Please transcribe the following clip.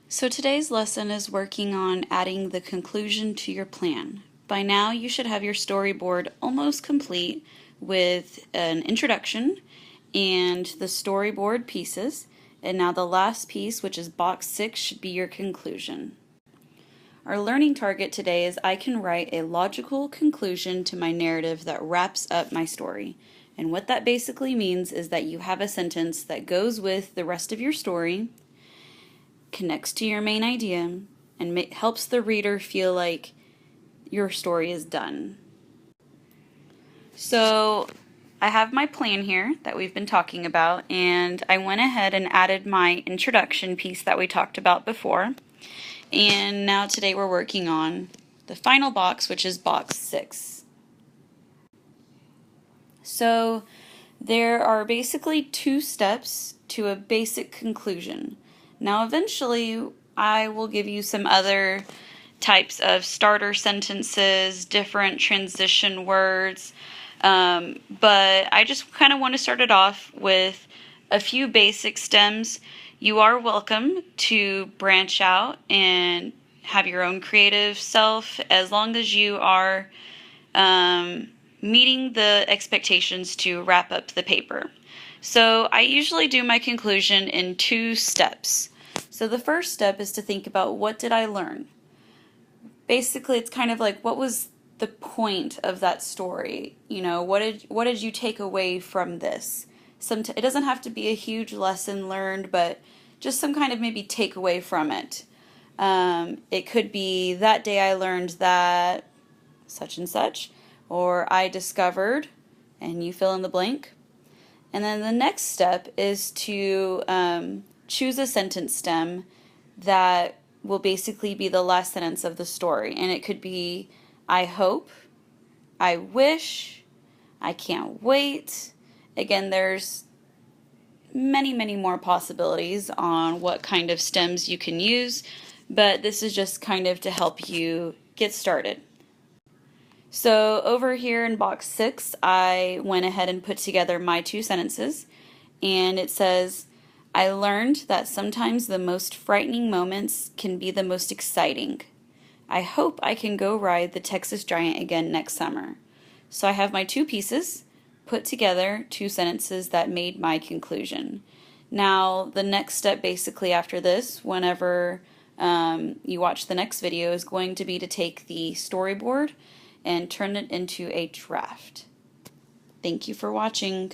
So today's lesson is working on adding the conclusion to your plan. By now you should have your storyboard almost complete with an introduction and the storyboard pieces. And now the last piece, which is box 6, should be your conclusion. Our learning target today is I can write a logical conclusion to my narrative that wraps up my story. And what that basically means is that you have a sentence that goes with the rest of your story, connects to your main idea, and helps the reader feel like your story is done. So I have my plan here that we've been talking about, and I went ahead and added my introduction piece that we talked about before. And now today we're working on the final box, which is box 6. So there are basically 2 steps to a basic conclusion. Now eventually I will give you some other types of starter sentences, different transition words, but I just kind of want to start it off with a few basic stems. You are welcome to branch out and have your own creative self as long as you are meeting the expectations to wrap up the paper. So I usually do my conclusion in 2 steps. So the first step is to think about, what did I learn? Basically, it's kind of like, what was the point of that story? You know, what did you take away from this? It doesn't have to be a huge lesson learned, but just some kind of maybe takeaway from it. It could be, that day I learned that such and such, or I discovered, and you fill in the blank. And then the next step is to choose a sentence stem that will basically be the last sentence of the story. And it could be, I hope, I wish, I can't wait. Again, there's many, many more possibilities on what kind of stems you can use, but this is just kind of to help you get started. So over here in box 6, I went ahead and put together my 2 sentences, and it says, I learned that sometimes the most frightening moments can be the most exciting. I hope I can go ride the Texas Giant again next summer. So I have my 2 pieces put together, 2 sentences that made my conclusion. Now the next step basically after this, whenever you watch the next video, is going to be to take the storyboard and turn it into a draft. Thank you for watching.